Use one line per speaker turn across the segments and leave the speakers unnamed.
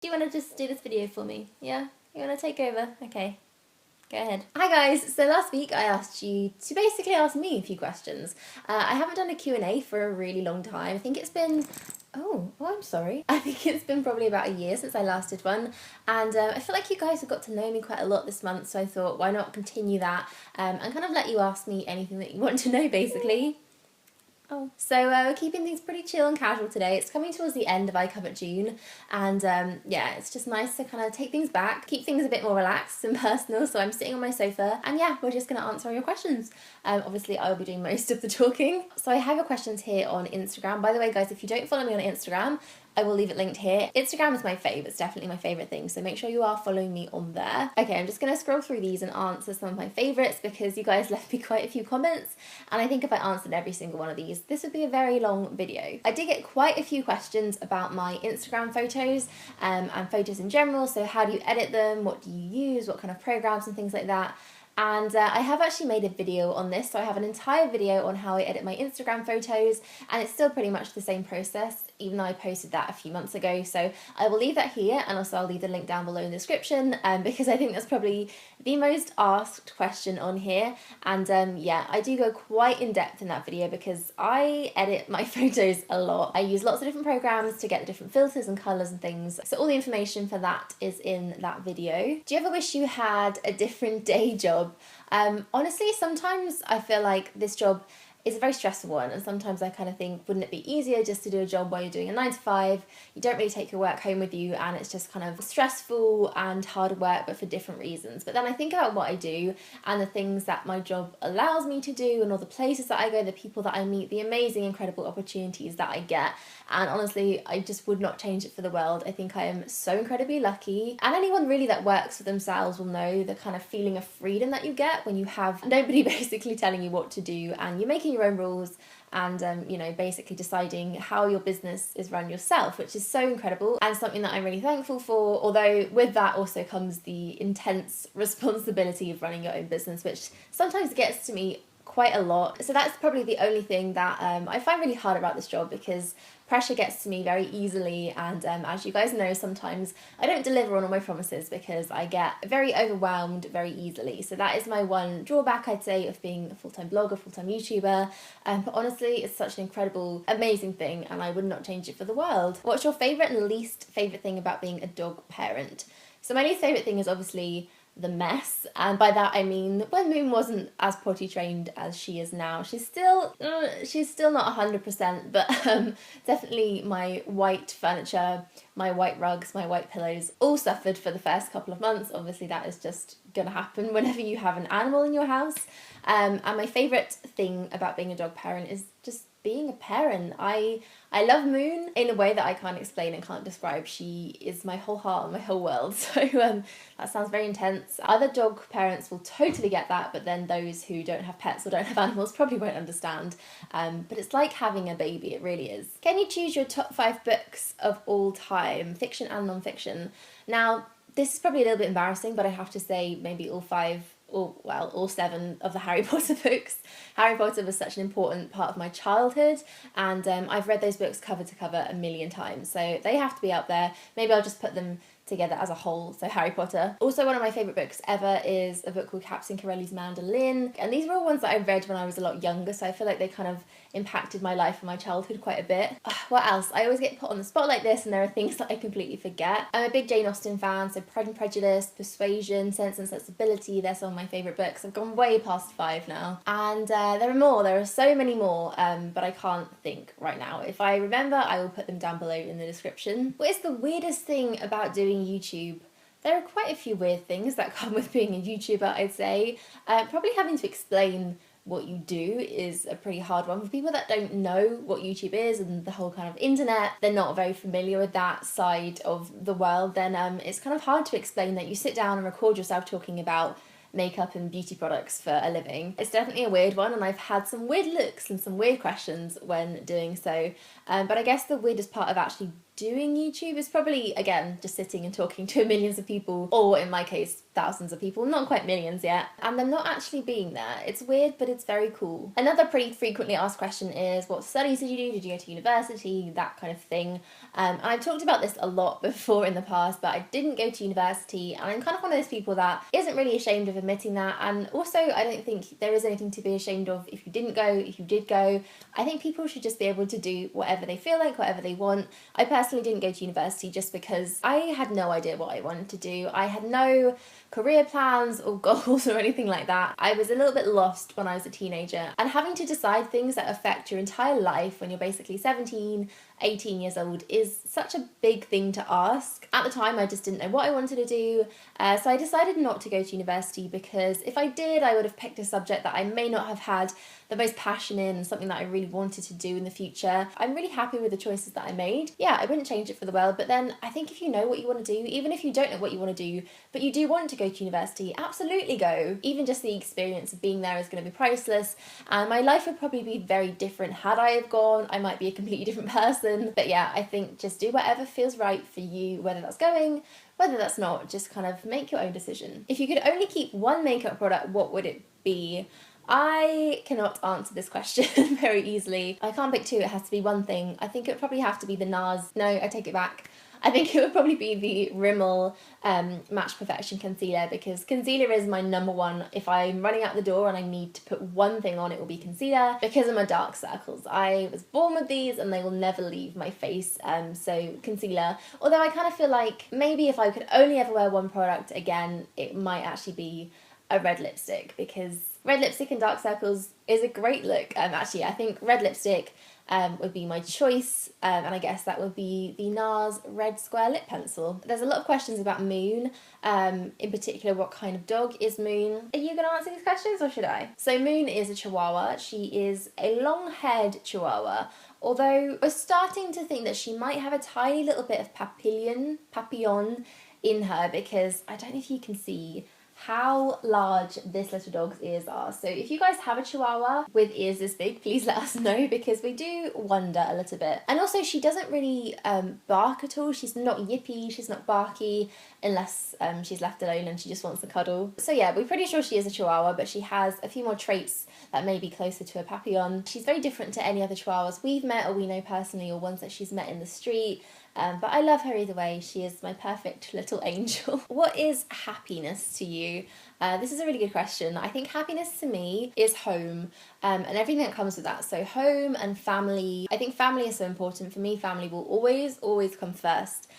Do you want to just do this video for me? Yeah? You want to take over? Okay. Go ahead. Hi guys! So last week I asked you to basically ask me a few questions. I haven't done a Q&A for a really long time. I think it's been... Oh, I'm sorry. I think it's been probably about a year since I last did one, and I feel like you guys have got to know me quite a lot this month, so I thought why not continue that and kind of let you ask me anything that you want to know basically. Oh. So we're keeping things pretty chill and casual today. It's coming towards the end of Covet June, and yeah, it's just nice to kind of take things back, keep things a bit more relaxed and personal. So I'm sitting on my sofa, and yeah, we're just going to answer all your questions. Obviously, I'll be doing most of the talking. So I have your questions here on Instagram. By the way, guys, if you don't follow me on Instagram, I will leave it linked here. Instagram is my fave, it's definitely my favourite thing, so make sure you are following me on there. Okay, I'm just going to scroll through these and answer some of my favourites because you guys left me quite a few comments, and I think if I answered every single one of these, this would be a very long video. I did get quite a few questions about my Instagram photos and photos in general, so how do you edit them, what do you use, what kind of programs and things like that. And I have actually made a video on this, so I have an entire video on how I edit my Instagram photos, and it's still pretty much the same process, even though I posted that a few months ago. So I will leave that here, and also I'll leave the link down below in the description, because I think that's probably the most asked question on here. And yeah, I do go quite in depth in that video because I edit my photos a lot. I use lots of different programs to get the different filters and colours and things, so all the information for that is in that video. Do you ever wish you had a different day job? Honestly, sometimes I feel like this job is a very stressful one, and sometimes I kind of think, wouldn't it be easier just to do a job where you're doing a 9 to 5, you don't really take your work home with you, and it's just kind of stressful and hard work, but for different reasons. But then I think about what I do and the things that my job allows me to do, and all the places that I go, the people that I meet, the amazing, incredible opportunities that I get, and honestly, I just would not change it for the world. I think I am so incredibly lucky, and anyone really that works for themselves will know the kind of feeling of freedom that you get when you have nobody basically telling you what to do, and you're making your own rules and you know, basically deciding how your business is run yourself, which is so incredible and something that I'm really thankful for. Although with that also comes the intense responsibility of running your own business, which sometimes gets to me quite a lot. So that's probably the only thing that I find really hard about this job, because pressure gets to me very easily, and as you guys know, sometimes I don't deliver on all my promises because I get very overwhelmed very easily. So that is my one drawback, I'd say, of being a full-time blogger, full-time YouTuber. But honestly, it's such an incredible, amazing thing, and I would not change it for the world. What's your favourite and least favourite thing about being a dog parent? So my least favourite thing is obviously the mess, and by that I mean when Moon wasn't as potty trained as she is now. She's still not 100%, but definitely my white furniture, my white rugs, my white pillows all suffered for the first couple of months. Obviously that is just gonna happen whenever you have an animal in your house. And my favourite thing about being a dog parent is just being a parent. I love Moon in a way that I can't explain and can't describe. She is my whole heart and my whole world. So that sounds very intense. Other dog parents will totally get that, but then those who don't have pets or don't have animals probably won't understand. But it's like having a baby, it really is. Can you choose your top 5 books of all time, fiction and non-fiction? Now, this is probably a little bit embarrassing, but I have to say maybe all 5, or well, all 7 of the Harry Potter books. Harry Potter was such an important part of my childhood, and I've read those books cover to cover a million times, so they have to be up there. Maybe I'll just put them together as a whole, so Harry Potter. Also, one of my favourite books ever is a book called Captain Corelli's Mandolin, and these were all ones that I read when I was a lot younger, so I feel like they kind of impacted my life and my childhood quite a bit. What else? I always get put on the spot like this, and there are things that I completely forget. I'm a big Jane Austen fan, so Pride and Prejudice, Persuasion, Sense and Sensibility, they're some of my favourite books. I've gone way past 5 now, and there are more. There are so many more, but I can't think right now. If I remember, I will put them down below in the description. What is the weirdest thing about doing YouTube? There are quite a few weird things that come with being a YouTuber, I'd say. Probably having to explain what you do is a pretty hard one. For people that don't know what YouTube is and the whole kind of internet, they're not very familiar with that side of the world, then it's kind of hard to explain that you sit down and record yourself talking about makeup and beauty products for a living. It's definitely a weird one, and I've had some weird looks and some weird questions when doing so, but I guess the weirdest part of actually doing YouTube is probably, again, just sitting and talking to millions of people, or in my case, thousands of people, not quite millions yet, and them not actually being there. It's weird, but it's very cool. Another pretty frequently asked question is, what studies did you do? Did you go to university? That kind of thing. And I've talked about this a lot before in the past, but I didn't go to university, and I'm kind of one of those people that isn't really ashamed of admitting that. And also, I don't think there is anything to be ashamed of if you didn't go, if you did go. I think people should just be able to do whatever they feel like, whatever they want. I personally didn't go to university just because I had no idea what I wanted to do. I had no career plans or goals or anything like that. I was a little bit lost when I was a teenager, and having to decide things that affect your entire life when you're basically 17, 18 years old is such a big thing to ask. At the time, I just didn't know what I wanted to do, so I decided not to go to university, because if I did, I would have picked a subject that I may not have had the most passion in and something that I really wanted to do in the future. I'm really happy with the choices that I made. Yeah, I wouldn't change it for the world, but then I think if you know what you want to do, even if you don't know what you want to do, but you do want to go to university, absolutely go. Even just the experience of being there is going to be priceless, and my life would probably be very different had I have gone. I might be a completely different person, but yeah, I think just do whatever feels right for you, whether that's going, whether that's not, just kind of make your own decision. If you could only keep one makeup product, what would it be? I cannot answer this question very easily. I can't pick two, it has to be one thing. I think it would probably have to be the NARS. No, I take it back. I think it would probably be the Rimmel Match Perfection Concealer, because concealer is my number one. If I'm running out the door and I need to put one thing on, it will be concealer, because of my dark circles. I was born with these and they will never leave my face, so concealer. Although I kind of feel like maybe if I could only ever wear one product again, it might actually be a red lipstick, because red lipstick and dark circles is a great look. Actually, I think red lipstick would be my choice, and I guess that would be the NARS Red Square Lip Pencil. There's a lot of questions about Moon, in particular what kind of dog is Moon. Are you going to answer these questions or should I? So Moon is a Chihuahua. She is a long-haired Chihuahua, although we're starting to think that she might have a tiny little bit of papillon in her, because I don't know if you can see how large this little dog's ears are. So if you guys have a Chihuahua with ears this big, please let us know, because we do wonder a little bit. And also, she doesn't really bark at all. She's not yippy, she's not barky, unless she's left alone and she just wants to cuddle. So yeah, we're pretty sure she is a Chihuahua, but she has a few more traits that may be closer to a Papillon. She's very different to any other Chihuahuas we've met or we know personally, or ones that she's met in the street. But I love her either way. She is my perfect little angel. What is happiness to you? This is a really good question. I think happiness to me is home, and everything that comes with that. So home and family. I think family is so important. For me, family will always come first.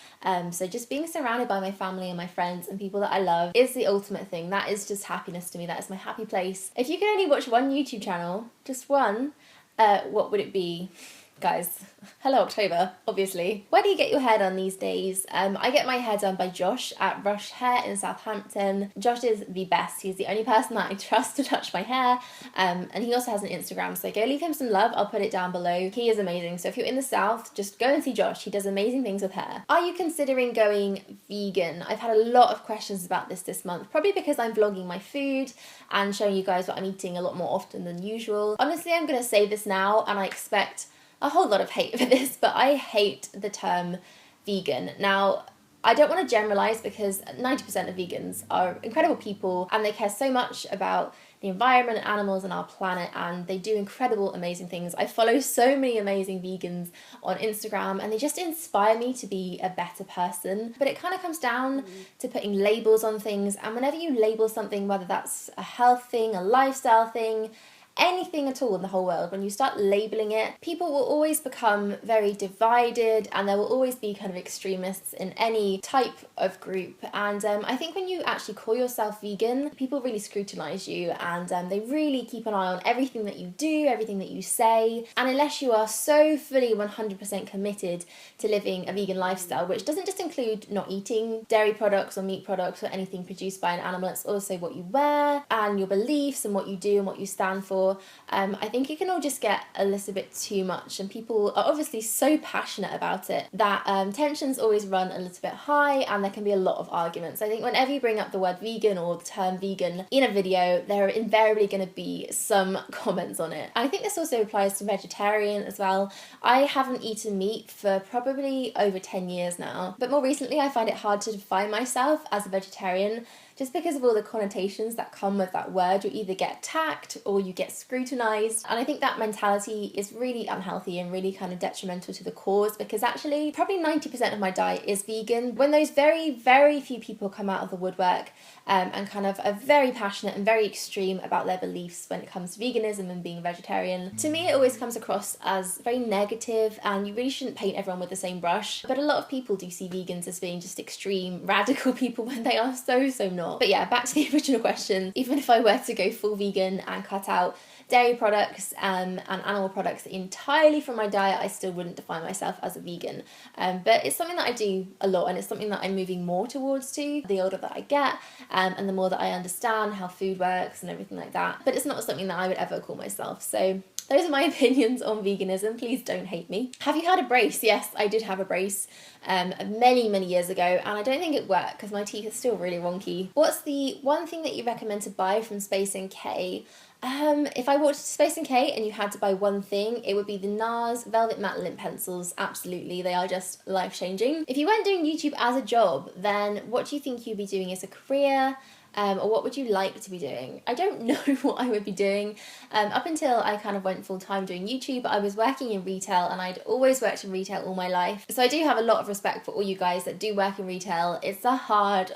So just being surrounded by my family and my friends and people that I love is the ultimate thing. That is just happiness to me. That is my happy place. If you could only watch one YouTube channel, just one, what would it be? Guys, hello October, obviously. Where do you get your hair done these days? I get my hair done by Josh at Rush Hair in Southampton. Josh is the best. He's the only person that I trust to touch my hair. And he also has an Instagram, so go leave him some love. I'll put it down below. He is amazing. So if you're in the South, just go and see Josh. He does amazing things with hair. Are you considering going vegan? I've had a lot of questions about this month, probably because I'm vlogging my food and showing you guys what I'm eating a lot more often than usual. Honestly, I'm going to say this now, and I expect a whole lot of hate for this, but I hate the term vegan. Now, I don't want to generalize, because 90% of vegans are incredible people and they care so much about the environment and animals and our planet, and they do incredible, amazing things. I follow so many amazing vegans on Instagram and they just inspire me to be a better person. But it kind of comes down to putting labels on things, and whenever you label something, whether that's a health thing, a lifestyle thing, anything at all in the whole world, when you start labeling it, people will always become very divided, and there will always be kind of extremists in any type of group. And I think when you actually call yourself vegan, people really scrutinize you, and they really keep an eye on everything that you do, everything that you say. And unless you are so fully 100% committed to living a vegan lifestyle, which doesn't just include not eating dairy products or meat products or anything produced by an animal, it's also what you wear and your beliefs and what you do and what you stand for. before, I think it can all just get a little bit too much, and people are obviously so passionate about it that tensions always run a little bit high, and there can be a lot of arguments. I think whenever you bring up the word vegan or the term vegan in a video, there are invariably going to be some comments on it. And I think this also applies to vegetarian as well. I haven't eaten meat for probably over 10 years now, but more recently I find it hard to define myself as a vegetarian just because of all the connotations that come with that word. You either get attacked or you get scrutinized, and I think that mentality is really unhealthy and really kind of detrimental to the cause, because actually probably 90% of my diet is vegan. When those very, very few people come out of the woodwork and kind of are very passionate and very extreme about their beliefs when it comes to veganism and being a vegetarian, to me it always comes across as very negative, and you really shouldn't paint everyone with the same brush. But a lot of people do see vegans as being just extreme, radical people when they are so not. But yeah, back to the original question. Even if I were to go full vegan and cut out dairy products and animal products entirely from my diet, I still wouldn't define myself as a vegan. But it's something that I do a lot, and it's something that I'm moving more towards to the older that I get, and the more that I understand how food works and everything like that. But it's not something that I would ever call myself. So those are my opinions on veganism. Please don't hate me. Have you had a brace? Yes, I did have a brace many years ago, and I don't think it worked because my teeth are still really wonky. What's the one thing that you recommend to buy from Space NK? If I walked to Space NK and you had to buy one thing, it would be the NARS Velvet Matte Lint Pencils. Absolutely, they are just life-changing. If you weren't doing YouTube as a job, then what do you think you'd be doing as a career? Or what would you like to be doing? I don't know what I would be doing. Up until I kind of went full-time doing YouTube, I was working in retail, and I'd always worked in retail all my life. So I do have a lot of respect for all you guys that do work in retail. It's a hard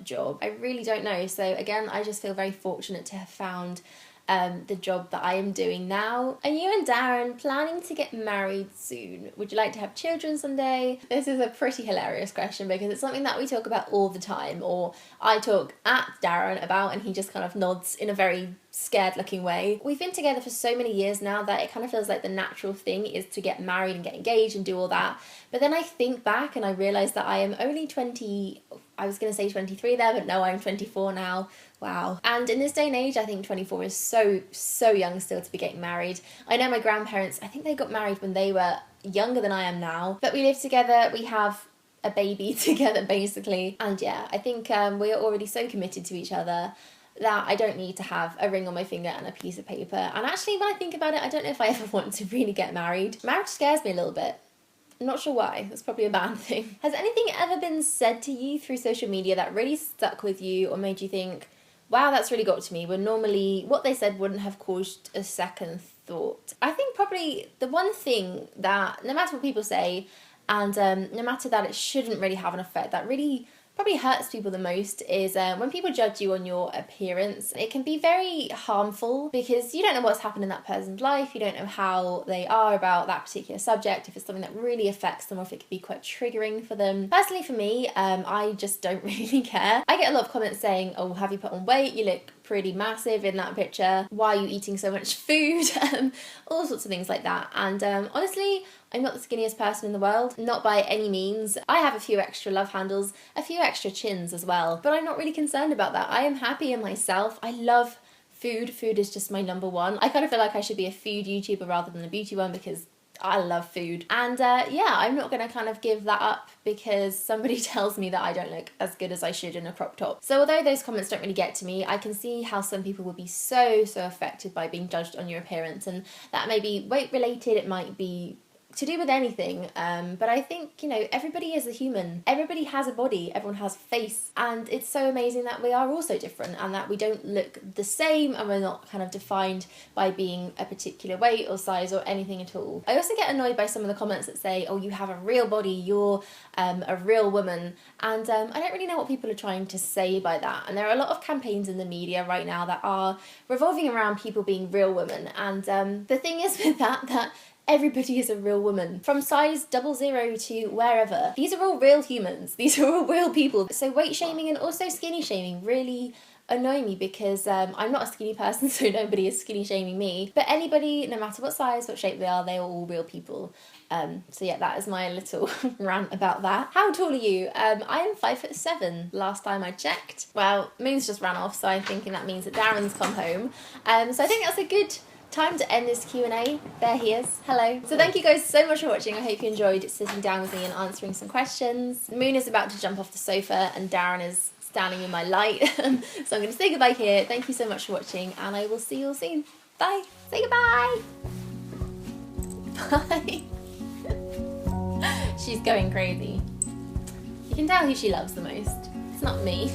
job. I really don't know. So again, I just feel very fortunate to have found the job that I am doing now. Are you and Darren planning to get married soon? Would you like to have children someday? This is a pretty hilarious question because it's something that we talk about all the time, or I talk at Darren about and he just kind of nods in a very scared looking way. We've been together for so many years now that it kind of feels like the natural thing is to get married and get engaged and do all that. But then I think back and I realise that I am only 20, I was going to say 23 there, but no, I'm 24 now. Wow. And in this day and age, I think 24 is so young still to be getting married. I know my grandparents, I think they got married when they were younger than I am now, but we live together, we have a baby together basically. And yeah, I think we are already so committed to each other that I don't need to have a ring on my finger and a piece of paper. And actually, when I think about it, I don't know if I ever want to really get married. Marriage scares me a little bit. I'm not sure why. That's probably a bad thing. Has anything ever been said to you through social media that really stuck with you or made you think, wow, that's really got to me, when normally what they said wouldn't have caused a second thought? I think probably the one thing that, no matter what people say, and no matter that it shouldn't really have an effect, that really probably hurts people the most is when people judge you on your appearance. It can be very harmful because you don't know what's happened in that person's life, you don't know how they are about that particular subject, if it's something that really affects them or if it can be quite triggering for them. Personally for me, I just don't really care. I get a lot of comments saying, oh, have you put on weight? You look pretty massive in that picture. Why are you eating so much food? All sorts of things like that. And honestly, I'm not the skinniest person in the world, not by any means. I have a few extra love handles, a few extra chins as well, but I'm not really concerned about that. I am happy in myself. I love food. Food is just my number one. I kind of feel like I should be a food YouTuber rather than a beauty one because I love food. And yeah, I'm not going to kind of give that up because somebody tells me that I don't look as good as I should in a crop top. So although those comments don't really get to me, I can see how some people would be so affected by being judged on your appearance, and that may be weight related, it might be to do with anything, but I think, you know, everybody is a human. Everybody has a body, everyone has a face, and it's so amazing that we are all so different and that we don't look the same and we're not kind of defined by being a particular weight or size or anything at all. I also get annoyed by some of the comments that say, oh, you have a real body, you're a real woman, and I don't really know what people are trying to say by that. And there are a lot of campaigns in the media right now that are revolving around people being real women, and the thing is with that everybody is a real woman. From size 00 to wherever. These are all real humans. These are all real people. So weight shaming and also skinny shaming really annoy me because I'm not a skinny person, so nobody is skinny shaming me. But anybody, no matter what size, what shape they are all real people. So yeah, that is my little rant about that. How tall are you? I am 5'7", last time I checked. Well, Moon's just ran off, so I'm thinking that means that Darren's come home. So I think that's a good time to end this Q&A. There he is. Hello. So thank you guys so much for watching. I hope you enjoyed sitting down with me and answering some questions. Moon is about to jump off the sofa and Darren is standing in my light. So I'm going to say goodbye here. Thank you so much for watching and I will see you all soon. Bye. Say goodbye. Bye. She's going crazy. You can tell who she loves the most. It's not me.